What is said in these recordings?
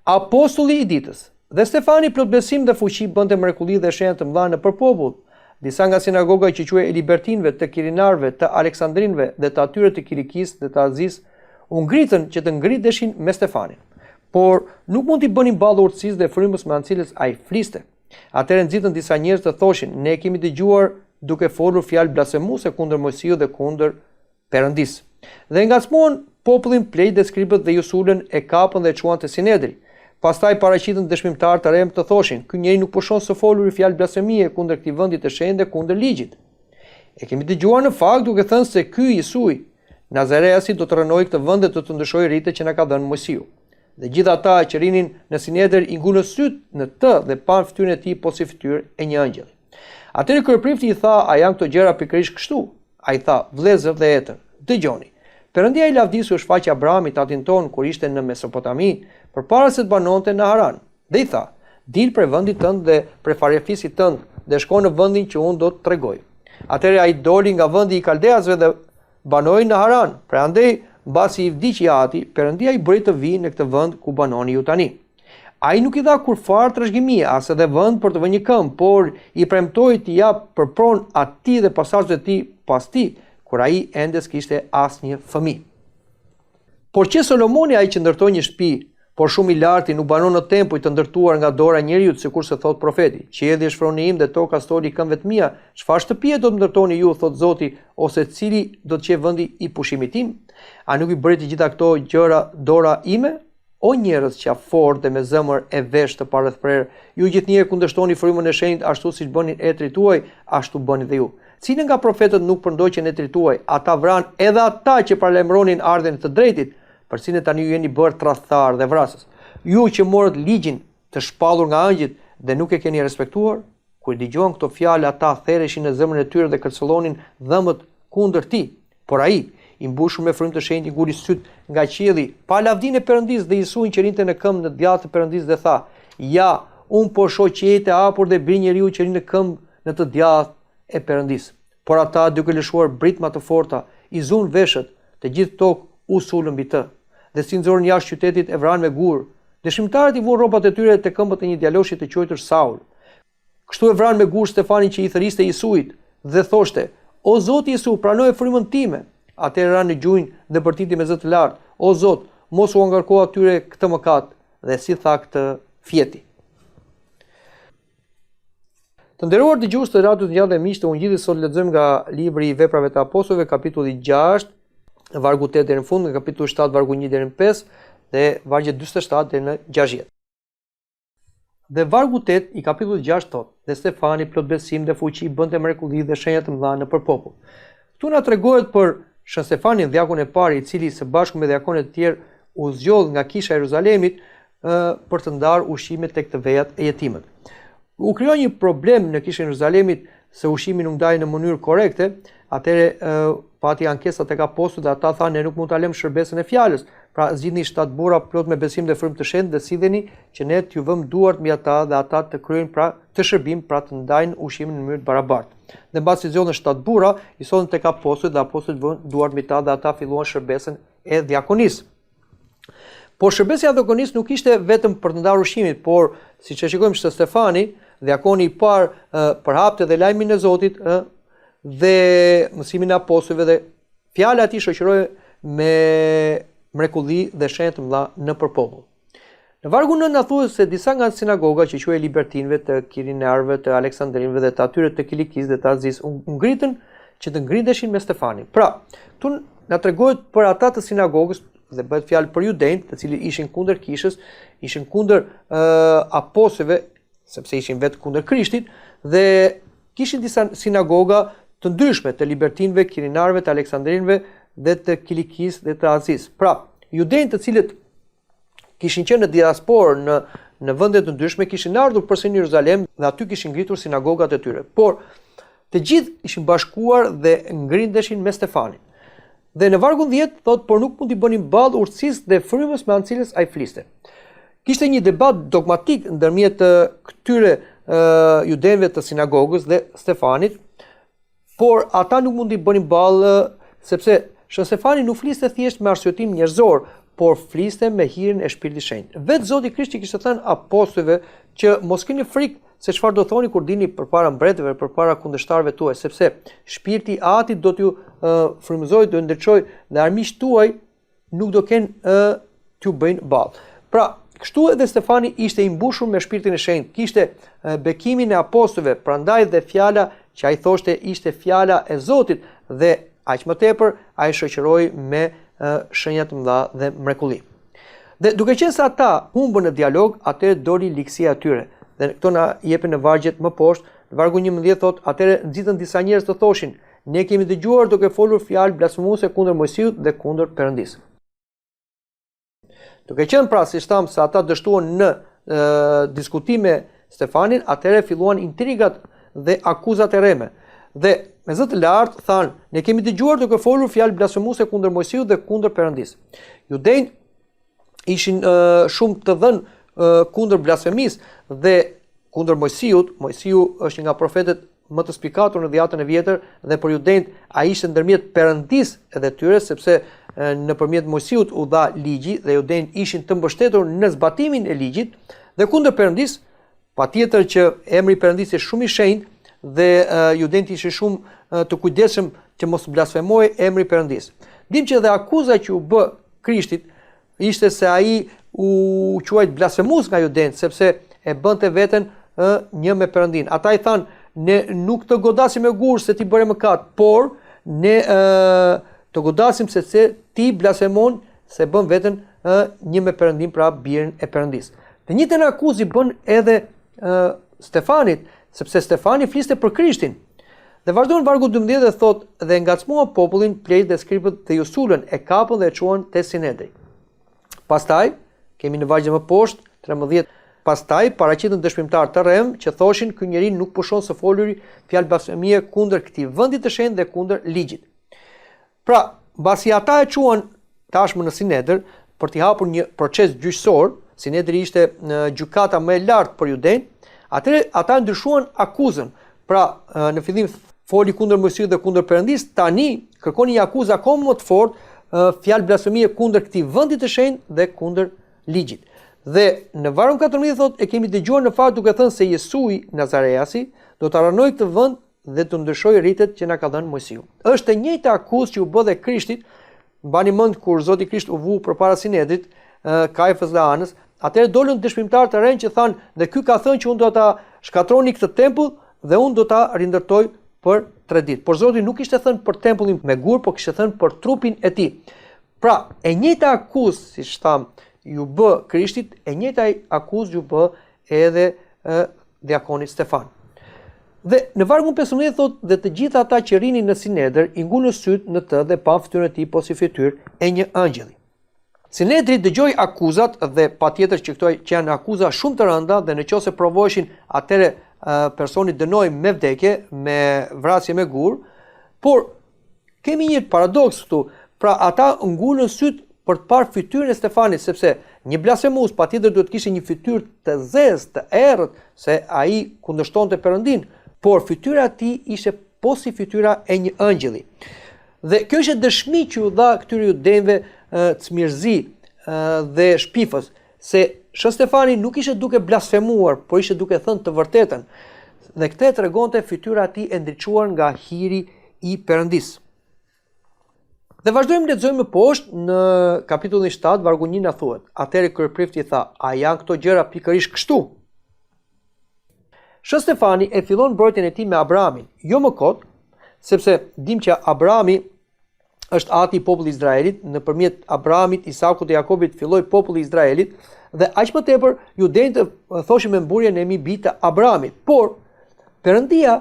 apostulli i ditës. Dhe Stefani plot besim dhe fuqi bënte mrekulli dhe shenja të mëdha nëpër popull. Disa nga sinagoga që quhej e libertinëve, të kirinarëve, të aleksandrinëve dhe të atyre të Kilikis dhe të Azis u ngritën që të ngriteshin me Stefanin. Por nuk mund t'i bënin ballë urtësisë dhe frymës me anë cilës ai fliste. Atëherë nxitën disa njerëz të thoshin: "Ne kemi dëgjuar duke folur fjalë blasfemuese kundër Mojsiut dhe kundër Perëndis." Dhe ngacmuan popullin plej dhe skribët dhe Jusulën e kapën dhe e çuan te Sinedri. Pastaj paraqitën dëshmimtar të rem të thoshin: "Ky njeri nuk pushon së folur fjalë blasfemie kundër këtij vendi të shenjtë dhe kundër ligjit. E kemi dëgjuar në fakt duke thënë se ky Jesui, Nazareasi, do të rënojë këtë vend dhe do të ndryshojë rritet që na ka dhënë Mojsiu." Dhe gjithë ata që rinin në Sinedër i ngulën syt në të dhe pan fytyrën e tij po si fytyrë e një angjëlli. Atëherë kryeprifti i tha: "A janë këto gjëra pikërisht kështu?" Ai tha: "Vëllezër dhe etër, dëgjoni. Perëndia i lavdisur shfaqi Abrahamit tatin ton kur ishte në Mesopotami, përpara se të banonte në Haran. Dhe i tha: "Dil prej vendit tënd dhe prej farefisë tënd dhe shko në vendin që unë do të tregoj." Atëherë ai doli nga vendi i Kaldeasve dhe banoi në Haran. Prandaj mbasi i vdiqi ati, Perëndia i bëri të vijë në këtë vend ku banoni ju tani. Ai nuk i dha kur fare trashëgimie as edhe vend për të vënë një këmbë, por i premtoi t'i jap përpron atij dhe pasardhësve të tij pas tij, kur ai ende s'kishte asnjë fëmijë. Por që Solomoni, ai që ndërtoi një shtëpi, por shumë i lartë, nuk banon në tempuj të ndërtuar nga dora e njeriu, sikurse thot profeti: "Qielli është froni im dhe toka stoli i këmbëve të mia. Çfarë shtëpie do të ndërtoni ju, thot Zoti, ose cili do të qejë vendi i pushimit tim? A nuk i bëri të gjitha këto gjëra dora ime? O njerëz qafort dhe me zemër e vesh të parrethprer, ju gjithnjë kundërshtoni frymën e shenjtë ashtu siç bënin etrit tuaj, ashtu bëni dhe ju. Cilën nga profetët nuk përndoqën etrit tuaj? Ata vran edhe ata që paralajmëronin ardhen të drejtit, përsinë tani ju jeni bërë tradhtar dhe vrasës. Ju që morët ligjin të shpallur nga angjëjt dhe nuk e keni respektuar." Kur dëgjuan këto fjalë, ata therreshin në zemrën e tyre dhe kërcëllonin dhëmbët kundër tij. Por ai, i mbushur me frymë të shenjtë, i nguli syt nga qielli, pa lavdinë e Perëndis dhe Jesuin që rinte në këmbë në djathtë të Perëndis dhe tha: "Ja, un po shoh qiejt e hapur dhe bri njeriu që rin në këmbë në të djathtë e Perëndis." Por ata, duke lëshuar britma të forta, i zun veshët, të gjithë tokë u sulën mbi të, dhe si nxorën jashtë qytetit e vranë me gur. Dëshmimtarët i vuan rrobat e tyre te këmbët e një djaloshi të quajtur Saul. Kështu e vranë me gur Stefanin që i thëriste Jesuit dhe thoshte: "O Zoti Jesu, pranoje frymën time." Atëherë ra në gjunjë dhe bërtiti me zë të lartë: "O Zot, mos u ngarko atyre këtë mëkat." Dhe si tha këtë fjeti. Të nderuar dëgjues të radios Gjallë dhe Miq, unë gjithë sot lexojmë nga libri i Veprave të Apostujve, kapitulli 6, vargu 8 deri në fund, nga kapitulli 7, vargu 1 deri në 5 dhe vargu 47 deri në 60. Dhe vargu 8 i kapitullit 6 thot: "Dhe Stefani plot besim dhe fuqi bënte mrekulli dhe shenja të mëdha nëpër popull." Ktu na tregohet për Shën Stefanin, dhjakun e parë, i cili së bashku me dhjakonet të tjerë u zgjodh nga kisha e Jeruzalemit për të ndarë ushqimet tek të vejat e jetimët. U krijoi një problem në kishën e Jeruzalemit se ushqimi nuk ndahej në mënyrë korrekte. Atëherë pati ankesa tek apostujt dhe ata thanë: "Ne nuk mund ta lëmë shërbesën e fjalës. Pra zgjidhni 7 burra plot me besim dhe frymë të shenjtë dhe silleni që ne t'ju vëmë duart mbi ata dhe ata të kryejnë pra të shërbim, pra të ndajnë ushqimin në mënyrë të barabartë." Dhe mbasi zgjodhen 7 burra, i sodën tek apostujt dhe apostujt vënë duart mbi ta dhe ata filluan shërbesën e diakonisë. Por shërbesja e diakonisë nuk ishte vetëm për të ndarë ushqimin, por siç e shikojmë se Stefani, diakoni i parë, përhapte dhe lajmin e Zotit dhe mësimin e apostujve dhe fjala e tij shoqëroi me mrekulli dhe shenja të mëdha nëpër popull. Në vargu 9 na thuhet se disa nga sinagoga që quhej libertinëve, të kirinarëve, të aleksandrinëve dhe të atyre të Kilikis dhe të Azis u ngritën që të ngriteshin me Stefanin. Pra, këtu na tregohet për ata të sinagogës dhe bëhet fjalë për judejt, të cilët ishin kundër kishës, ishin kundër apostujve, sepse ishin vetë kundër Krishtit, dhe kishin disa sinagoga të ndryshme të libertinëve, kirinarëve, të aleksandrinëve dhe të Kilikis dhe të Azis. Pra, judejt të cilët kishin qenë në diasporë në vende të ndryshme kishin ardhur përsëri në Jeruzalem dhe aty kishin ngritur sinagogat e tyre. Por të gjithë ishin bashkuar dhe ngrindeshin me Stefanin. Dhe në vargun 10 thot: "Por nuk mund t'i bënin ballë urtësisë dhe frymës me anë cilës ai fliste." Kishte një debat dogmatik ndërmjet këtyre judejve të sinagogës dhe Stefanit, por ata nuk mund t'i bënin ballë sepse Shën Stefani nuk fliste thjesht me arsyetim njerëzor, por fliste me hirin e Shpirtit Shenjtë. Vetë Zoti Krishti kishte thënë apostujve që mos keni frikë se çfarë do thoni kur dini përpara mbretëve, përpara kundërshtarëve tuaj, sepse shpirti i Atit do t'ju frymëzojë, do ndërçojë dhe armiqtë tuaj nuk do kenë t'ju bëjnë ballë. Pra, kështu edhe Stefani ishte i mbushur me Shpirtin e Shenjtë, kishte bekimin e apostujve, prandaj dhe fjala që ai thoshte ishte fjala e Zotit dhe aq më tepër ai shoqëroi me shenja të mëdha dhe mrekulli. Dhe duke qenë se ata humbën në dialog, atëherë doli likësia e tyre. Dhe këto na jepen në vargjet më poshtë. Në vargu 11 thotë, atëherë nxitën disa njerëz të thoshin, ne kemi dëgjuar duke folur fjalë blasfemuese kundër Mojsiut dhe kundër Perëndisë. Duke qenë pra si tham se ata dështuan në diskutime Stefanin, atëherë filluan intrigat dhe akuzat e rreme. Dhe me zë të lartë thanë, ne kemi dëgjuar duke folur fjalë blasfemuese kundër Mojsiut dhe kundër Perëndisë. Judejt ishin shumë të dhënë kundër blasfemisë dhe kundër Mojsiut. Mojsiu është një nga profetët më të spikatur në Dhjetën e Vjetër dhe për judejt ai ishte ndërmjet Perëndisë edhe tyre, sepse nëpërmjet Mojsiut u dha ligji dhe judejt ishin të mbështetur në zbatimin e ligjit dhe kundër Perëndisë, patjetër që emri i Perëndisë është shumë i shenjtë dhe judejt ishin shumë të kujdesshëm që mos blasfemojë emri i Perëndisë. Dim që dhe akuza që u bë Krishtit ishte se ai u quajt blasfemues nga judejt, sepse e bënte veten një me Perëndin. Ata i thanë, ne nuk të godasim me gur se ti bëre mëkat, por ne të godasim se ti blasfemon se bën veten një me Perëndin, pra birin e Perëndisë. Të njëjtën akuzë bën edhe Stefanit, sepse Stefani fliste për Krishtin. Dhe vazhdon vargu 12 dhe thot, dhe ngacmua popullin, plejt dhe skripët dhe ju sulën, e kapën dhe e çuan te Sinedri. Pastaj, kemi në vargje më poshtë, 13, pastaj paraqitën dëshmimtar të rrem që thoshin ky njeri nuk pushon së foluri fjalë blasfemie kundër këtij vendi të shenjtë dhe kundër ligjit. Pra, mbasi ata e çuan tashmë në Sinedër për t'i hapur një proces gjyqësor, Sinedri ishte në gjykata më e lartë për judejt, atëherë ata ndryshuan akuzën. Pra, në fillim foli kundër Mojsiut dhe kundër Perëndisë, tani kërkoni një akuzë akoma më të fortë, fjalë blasfemie kundër këtij vendi të shenjtë dhe kundër ligjit. Dhe në vargun 14 thotë, e kemi dëgjuar në fakt duke thënë se Jesui Nazareasi do të ranojë këtë vend dhe të ndryshojë rritet që na ka dhënë Mojsiu. Është e njëjta akuzë që u bë dhe Krishtit. Mbani mend kur Zoti Krisht u vu përpara Sinedrit, Kajfës dhe Anës, atëherë dolën dëshmimtar të rinj që thanë, dhe ky ka thënë që unë do ta shkatroni këtë tempull dhe unë do ta rindërtoj për 3 ditë. Por Zoti nuk ishte thënë për tempullin me gur, por kishte thënë për trupin e tij. Pra, e njëjta akuzë, siç tham, ju bë Krishtit, e njëjta akuzë ju bë edhe diakonit Stefan. Dhe në vargun 15 thotë, dhe të gjithë ata që rinin në Sinedër i ngulën syt në të dhe pa fytyrën e tij po si fytyrë e një angjëlli. Sinedri dëgjoi akuzat dhe patjetër që këto që janë akuza shumë të rënda dhe nëse provoheshin, atëre personi dënohej me vdekje, me vrasje me gur, por kemi një paradoks këtu. Pra ata ngulën syt për të parë fytyrën e Stefanit, sepse një blasfemues patjetër duhet të kishte një fytyrë të zezë, të errët, se ai kundërshtonte Perëndin, por fytyra e tij ishte po si fytyra e një angjëlli. Dhe kjo është dëshmi që u dha këtyre judejve Cmirzi dhe Shpifës, se Shën Stefani nuk ishte duke blasfemuar, por ishte duke thënë të vërtetën. Dhe këtë tregonte fytyra e tij e ndriçuar nga hiri i Perëndisë. Dhe vazhdojmë lexojmë poshtë në kapitullin 7, vargu 1 na thuhet. Atëherë kryeprifti tha, a janë këto gjëra pikërisht kështu? Shën Stefani e fillon mbrojtjen e tij me Abrahamin, jo më kot, sepse dim që Abrahami është ati i popullit Izraelit, nëpërmjet Abrahamit, Isakut dhe Jakobit filloi populli i Izraelit, dhe aq më tepër judejt thoshin me mburje ne mi bitë Abrahamit. Por Perëndia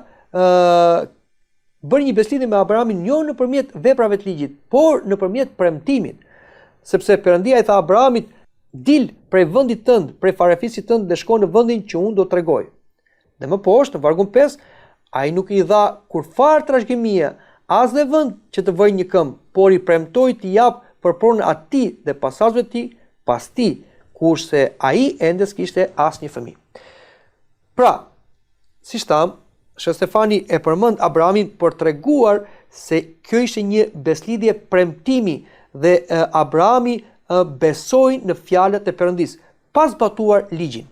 bërë një beslidhje me Abrahamin jo nëpërmjet veprave të ligjit, por nëpërmjet premtimit. Sepse Perëndia i tha Abrahamit, dil prej vendit tënd, prej farefisit tënd dhe shko në vendin që unë do të tregoj. Dhe më poshtë në vargun 5, ai nuk i dha kurfar trashëgimia, as dhe vend që të vëjë një këmbë, por i premtoi t'i jap përpronën atij dhe pasardhësve të tij pas tij, kurse ai ende s'kishte asnjë fëmijë. Pra, siç tham, Shën Stefani e përmend Abrahamin për treguar se kjo ishte një beslidhje premtimi dhe Abrahami besojnë në fjalët e Perëndisë, pa zbatuar ligjin.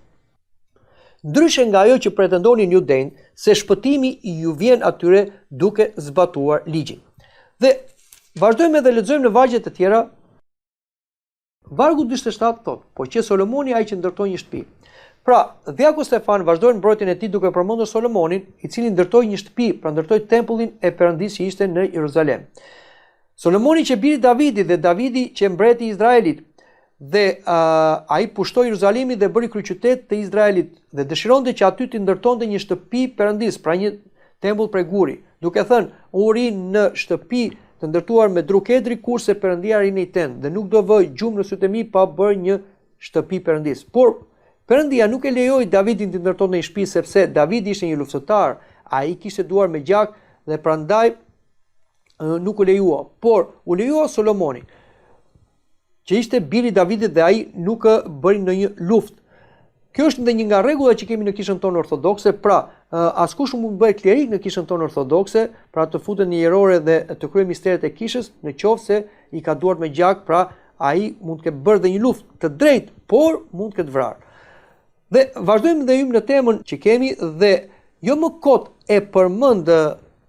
Ndryshe nga ajo që pretendonin judejt se shpëtimi ju vjen atyre duke zbatuar ligjin. Dhe vazhdojmë dhe lexojmë në vargjet e tjera. Vargu 47 thot: po që Solomoni ai që ndërtoi një shtëpi. Pra, djaku Stefan vazhdoi mbrojtjen e tij duke përmendur Solomonin, i cili ndërtoi një shtëpi, pra ndërtoi tempullin e Perëndisë që ishte në Jeruzalem. Solomoni që biri Davidit dhe Davidi që mbreti i Izraelit, dhe ai pushtoi Jeruzalemin dhe bëri kryeqytet të Izraelit dhe dëshironte që aty të ndërtonte një shtëpi Perëndisë, pra një tempull prej guri, duke thënë: "U ri në shtëpi të ndërtuar me dru kedri, kurse Perëndia rini i tend, dhe nuk do vë gjumë në sytë e mi pa bërë një shtëpi Perëndisë." Por Perëndia nuk e lejoi Davidin të ndërtonte një shtëpi sepse Davidi ishte një luftëtar, ai kishte duar me gjak dhe prandaj nuk u lejua, por u lejua Solomoni, që ishte biri Davidit dhe ai nuk bëri në një luftë. Kjo është edhe një nga rregullat që kemi në kishën tonë ortodokse, pra askush nuk mund të bëhet klerik në kishën tonë ortodokse, pra të futet në hierore dhe të kryejë misteret e kishës, nëse i ka duart me gjak, pra ai mund të ketë bërë dhe një luftë të drejtë, por mund të ketë vrarë. Dhe vazhdojmë dhe hyjmë në temën që kemi dhe jo më kot e përmend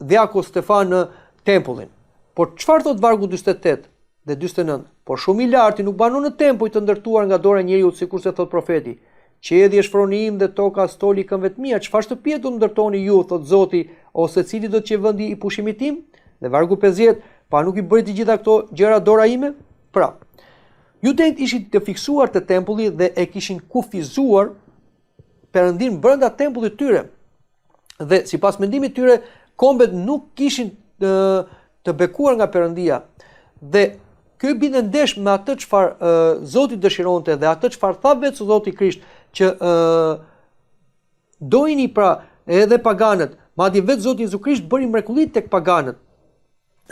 djaku Stefan në tempullin. Por çfarë thot vargu 48 dhe 49? Por shumë i larti nuk banon në tempuj të ndërtuar nga dora e njeriut, sikurse thot profeti: "Qedhi është froni im dhe toka stoli këmbëve mia, çfarë shtëpie do ndërtoni ju, thot Zoti, ose cili do të qejë vendi i pushimit tim?" Dhe vargu 50, pa nuk i bëri të gjitha këto gjëra dora ime? Pra, judejt ishin të fiksuar të tempulli dhe e kishin kufizuar Perëndin brenda tempullit tyre. Dhe sipas mendimit tyre, kombet nuk kishin të bekuar nga Perëndia. Dhe ky binte ndesh me atë çfarë Zoti dëshironte dhe atë çfarë tha vetë Zoti Krisht, që dojini pra edhe paganët, madje vetë Zoti Jezu Krisht bëri mrekulli tek paganët.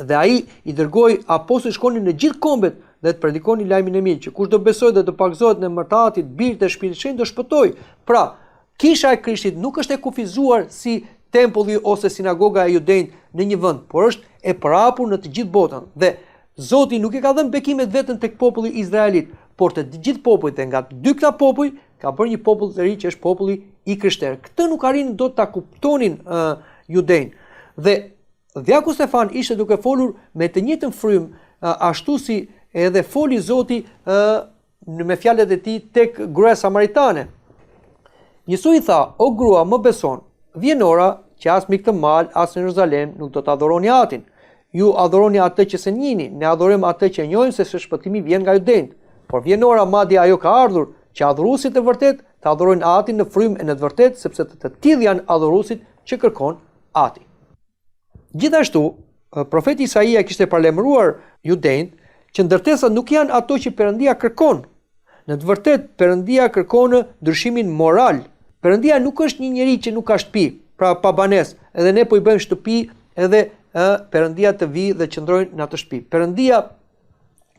Dhe ai i dërgoi apostujt shkonin në gjithë kombet dhe të predikonin lajmin e mirë, që kush do besojë dhe të pagëzohet në emër të Atit, Birit dhe Shpirtit Shenjtë do shpëtojë. Pra, kisha e Krishtit nuk është e kufizuar si tempulli ose sinagoga e judejt në një vend, por është e përhapur në të gjithë botën. Dhe Zoti nuk i ka dhënë bekimet vetëm tek populli izraelit, por të gjithë popujt, dhe nga të dy këta popull ka bërë një popull të ri që është populli i krishterë. Këtë nuk arrin dot ta kuptonin judejt. Dhe djaku Stefan ishte duke folur me të njëjtën frym, ashtu si edhe foli Zoti me fjalët e tij tek gruaja samaritane. Njësu i tha: "O grua, më beson, vjen ora që as mbi këtë mal, as në Jeruzalem nuk do të adhuroni Atin. Ju adhuroni atë që se njihni, ne adhurojmë atë që njohim se shpëtimi vjen nga judejt. Por vjen ora, madje ajo ka ardhur, që adhuruesit e vërtet të adhurojnë Atin në frym e në të vërtet, sepse të tillë janë adhuruesit që kërkon Ati." Gjithashtu, profeti Isaia kishte paralajmëruar judejt që ndërtesat nuk janë ato që Perëndia kërkon. Në të vërtet, Perëndia kërkon ndryshimin moral. Perëndia nuk është një njeri që nuk ka shtëpi, pra pa banesë, edhe ne po i bëjmë shtëpi edhe Perëndia të vi dhe qëndrojnë në atë shtëpi. Perëndia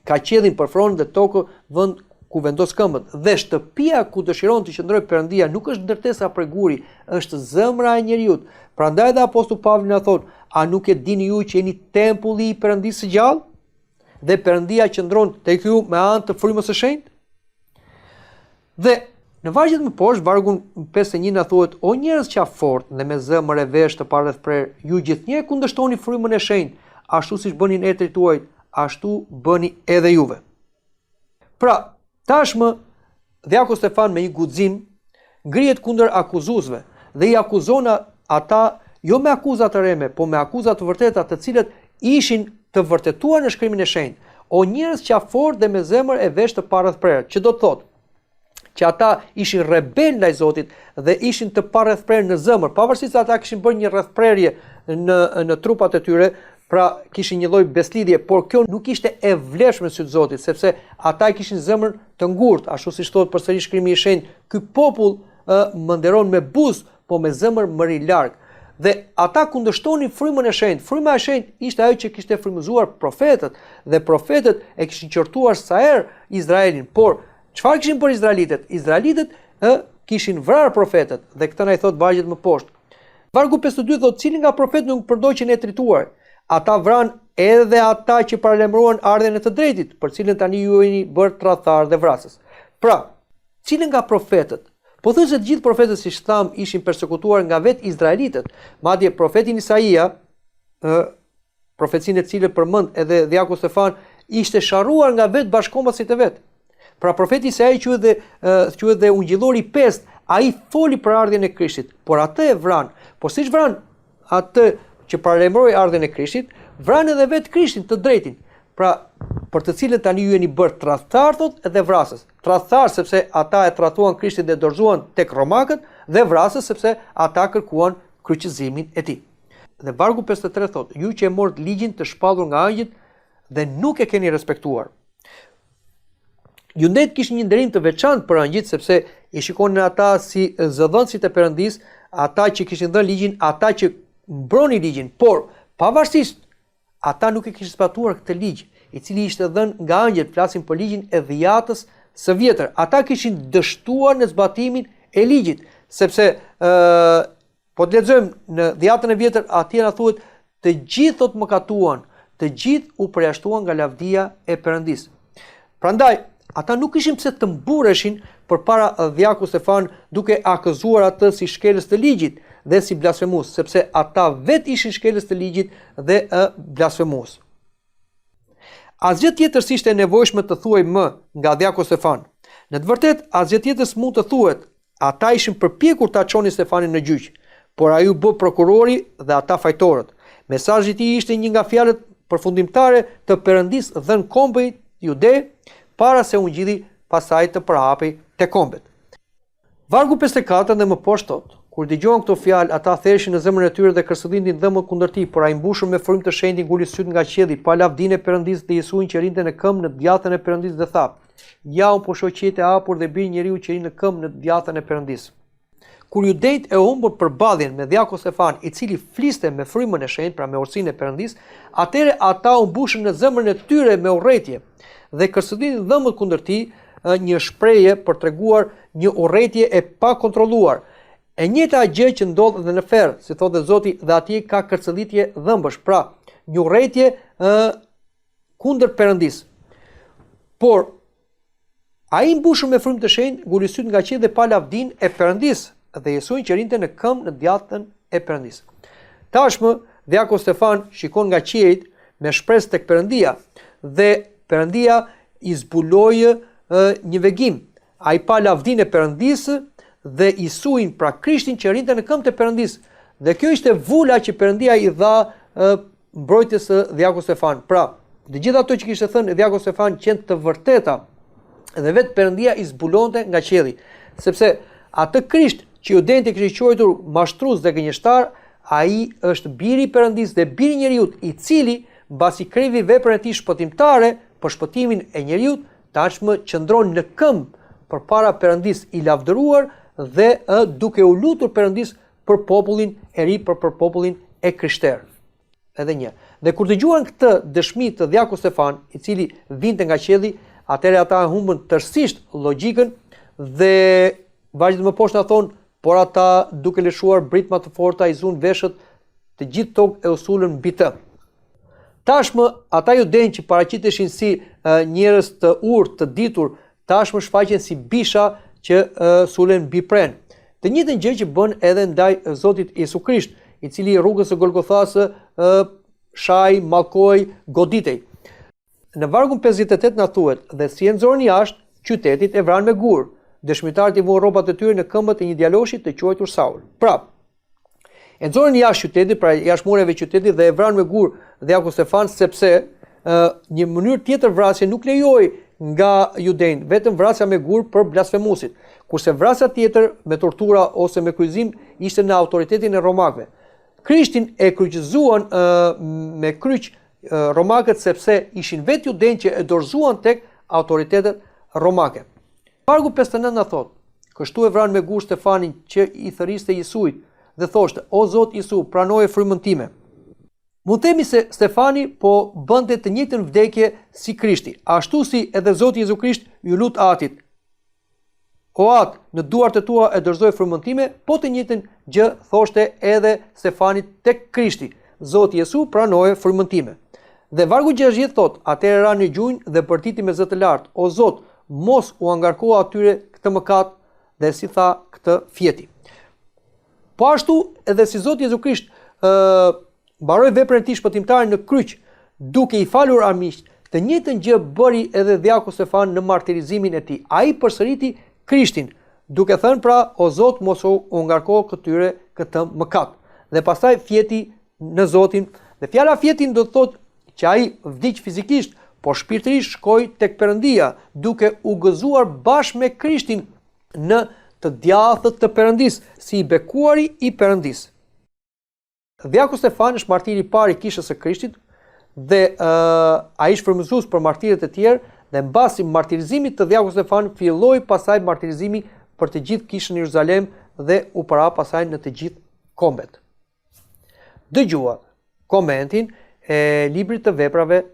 ka qedhin për fron dhe tokë, vend ku vendos këmbët. Dhe shtëpia ku dëshiron të qëndrojë Perëndia nuk është ndërtesa prej guri, është zemra e njeriut. Prandaj dhe apostulli Pavli na thot: "A nuk e dini ju që jeni tempulli i Perëndisë së gjallë? Dhe Perëndia qëndron tek ju me anë të frymës së shenjtë?" Dhe në vargjet më poshtë, vargun 51 na thuhet: "O njerëz qafort dhe me zemër e vesh të parrethprer, ju gjithnjë kundërshtoni frymën e shenjtë, ashtu siç bënin etrit tuaj, ashtu bëni edhe juve." Pra, tashmë djaku Stefan me një guxim ngrihet kundër akuzuesve dhe i akuzon ata jo me akuza të reme, po me akuza të vërteta, të cilët ishin të vërtetuar në shkrimin e shenjtë. O njerëz qafort dhe me zemër e vesh të parrethprer, që do të thotë që ata ishin rebel ndaj Zotit dhe ishin të parrethprer në zemër, pavarësisht se ata kishin bërë një rrethprerje në trupat e tyre, pra kishin një lloj beslidhje, por kjo nuk ishte e vlefshme në sy të Zotit, sepse ata kishin zemër të ngurtë, ashtu siç thotë përsëri shkrimi i shenjtë: "Ky popull më nderon me buzë, po me zemër më ri larg." Dhe ata kundërshtonin frymën e shenjtë. Fryma e shenjtë ishte ajo që kishte frymëzuar profetët, dhe profetët e kishin qortuar sa herë Izraelin, por çfarë kishin bërë izraelitët? Izraelitët kishin vrarë profetët, dhe këtë na i thot vargjet më poshtë. Vargu 52 thot: "Cili nga profetët nuk përdoqen e trituar? Ata vran edhe ata që paralajmëruan ardhen e të drejtit, për cilën tani ju jeni bërë tradhtar dhe vrasës. Pra, cilën nga profetët? Po thosë të gjithë profetët, siç tham, ishin persekutuar nga vetë izraelitët. Madje profetin Isaia, profecinë e cilën përmend edhe Djaku Stefan, ishte sharruar nga vetë bashkëkombësit e vet. Pra profeti Isaia quhet dhe ungjillori i pestë, ai foli për ardhjen e Krishtit, por atë e vran. Po siç vran atë që paralajmëroi ardhjen e Krishtit, vran edhe vetë Krishtin të drejtin. Pra, për të cilën tani ju jeni bërë tradhtar thot edhe vrasës. Tradhtar sepse ata e tradhuan Krishtin dhe dorëzuan tek romakët, dhe vrasës sepse ata kërkuan kryqëzimin e tij. Dhe vargu 53 thot: ju që e morët ligjin të shpallur nga angjëjt dhe nuk e keni respektuar. Ju ndet kishin një nderim të veçantë për angjëjt sepse i shikonin ata si zëdhënësit e Perëndis, ata që kishin dhënë ligjin, ata që mbroni ligjin, por pavarësisht ata nuk e kishin zbatuar këtë ligj, i cili ishte dhënë nga angjëjt, flasin për ligjin e dhjatës së vjetër. Ata kishin dështuar në zbatimin e ligjit, sepse po të lexojmë në dhjatën e vjetër, atje na thuhet të gjithë mëkatuan, të gjithë u përjashtuan nga lavdia e Perëndis. Prandaj ata nuk kishin pse të mbureshin përpara Djaku Stefan duke akëzuar atë si shkelës të ligjit dhe si blasfemues, sepse ata vetë ishin shkelës të ligjit dhe blasfemues. Asgjë tjetër s'ishte e nevojshme të thuaj më nga Djaku Stefan. Në të vërtetë, asgjë tjetër s'mund të thuhet. Ata ishin përpjekur ta çonin Stefanin në gjyq, por ai u bë prokurori dhe ata fajtorët. Mesazhi i tij ishte një nga fjalët përfundimtare të Perëndis dhënë kombëve jude para se u ngjidhi pasaj të përhapej te kombet. Vargu 54 dhe më poshtë thot: kur dëgjuan këto fjalë, ata theshin në zemrën e tyre dhe kërcëllinin dhëmën kundër tij, por ai mbushur me frymë të shenjtë nguli syt nga qielli, pa lavdinë e Perëndis dhe Jesuin që rinte në këmbë në djathtën e Perëndis dhe tha: ja un po shoh qetë e hapur dhe bir njeriu që rin në këmbë në djathtën e Perëndis. Kur judejt e humbur përballjen me Djaku Stefan, i cili fliste me frymën e shenjtë, pra me urtësinë e Perëndis, atëre ata u mbushën në zemrën e tyre me urrëtie dhe kërcëllinin dhëmën kundër tij, një shprehje për treguar një urrëtie e pakontrolluar. E njëjta gjë që ndodh edhe në ferr, si thotë Zoti, dhe atje ka kërcëllitje dhëmbësh, pra një urrëtie kundër Perëndis. Por ai mbushur me frymë të shenjtë, nguli syt nga qielli dhe pa lavdinë e Perëndis dhe Jesuin që rinte në këmbë në djathtën e Perëndis. Tashmë Djaku Stefan shikon nga qiejt me shpresë tek Perëndia dhe Perëndia i zbuloi një vegim. Ai pa lavdinë e Perëndis dhe Jesuin, pra Krishtin që rinte në këmbë të Perëndis. Dhe kjo ishte vula që Perëndia i dha mbrojtjes së Djaku Stefan. Pra, të gjitha ato që kishte thënë Djaku Stefan qenë të vërteta dhe vetë Perëndia i zbulonte nga qielli, sepse atë Krisht që judejt e kishin quajtur mashtrues dhe gënjeshtar, ai është biri i Perëndis dhe biri i njeriu, i cili mbasi krivi veprën e tij shpëtimtare për shpëtimin e njeriu, tashmë qëndron në këmbë përpara Perëndis i lavdëruar dhe duke u lutur Perëndis për popullin e ri, për popullin e krishterë. Edhe një. Dhe kur dëgjuan këtë dëshmi të Djaku Stefan, i cili vinte nga qielli, atëherë ata humbën tërësisht logjikën dhe vazhdon më poshtë na thon, por ata duke lëshuar britma të forta i zun veshët, të gjithë tokë e usulën mbi të. Tashmë ata judejnë që paraqiteshin si njerëz të urtë, të ditur, tashmë shfaqen si bisha që sulen mbi pren. Të njëjtën gjë që bën edhe ndaj Zotit Jesu Krisht, i cili rrugës së Golgothas shaj, mallkoi, goditej. Në vargun 58 na thuhet: dhe si e nxorën jashtë qytetit e vranë me gur. Dëshmitarët i vuan rrobat e tyre në këmbët e një djaloshi të quajtur Saul. Pra, e nxorën jashtë qytetit, pra jashtë mureve të qytetit dhe e vranë me gur Djaku Stefan, sepse një mënyrë tjetër vrasje nuk lejoi nga judejt, vetëm vrasja me gur për blasfemuesit, kurse vrasja tjetër me tortura ose me kryqëzim ishte në autoritetin e romakëve. Krishtin e kryqëzuan me kryq romakët sepse ishin vetë judejt që e dorëzuan tek autoritetet romake. Vargu 59 na thot: kështu e vranë me gur Stefanin që i thëriste Jesuit dhe thoshte: o Zot Jesu, pranoje frymën time. Mund themi se Stefani po bënte të njëjtën vdekje si Krishti, ashtu si edhe Zoti Jezu Krisht ju lut atit: o atë, në duart e tua e dorëzoj frymën time, po të njëjtën gjë thoshte edhe Stefani tek Krishti: Zoti Jesu, pranoje frymën time. Dhe vargu 60 thot, atëherë ra në gjunjë dhe përtiti me zë të lartë, o Zot, mos u angarkoa atyre këtë mëkat, dhe si tha këtë fjeti. Po ashtu edhe si Zoti Jezu Krisht mbaroi veprën e tij shpëtimtare në kryq, duke i falur armiqt, të njëjtën gjë bëri edhe djaku Stefan në martirizimin e tij. Ai përsëriti Krishtin, duke thënë pra, o Zot, mos u ngarko këtyre këtë mëkat. Dhe pastaj fjeti në Zotin, dhe fjala fjetin do të thotë që ai vdiq fizikisht, por shpirtërisht shkoi tek Perëndia, duke u gëzuar bashkë me Krishtin në të djathët të Perëndis, si i bekuari i Perëndis. Djaku Stefan është martiri i parë i kishës së Krishtit dhe ai është frymëzues për martirët e tjerë, dhe mbasi martirizimit të djaku Stefan filloi pasaj martirizimi për të gjithë kishën e Jeruzalem dhe u para pasaj në të gjithë kombet. Dëgjuat komentin e librit të veprave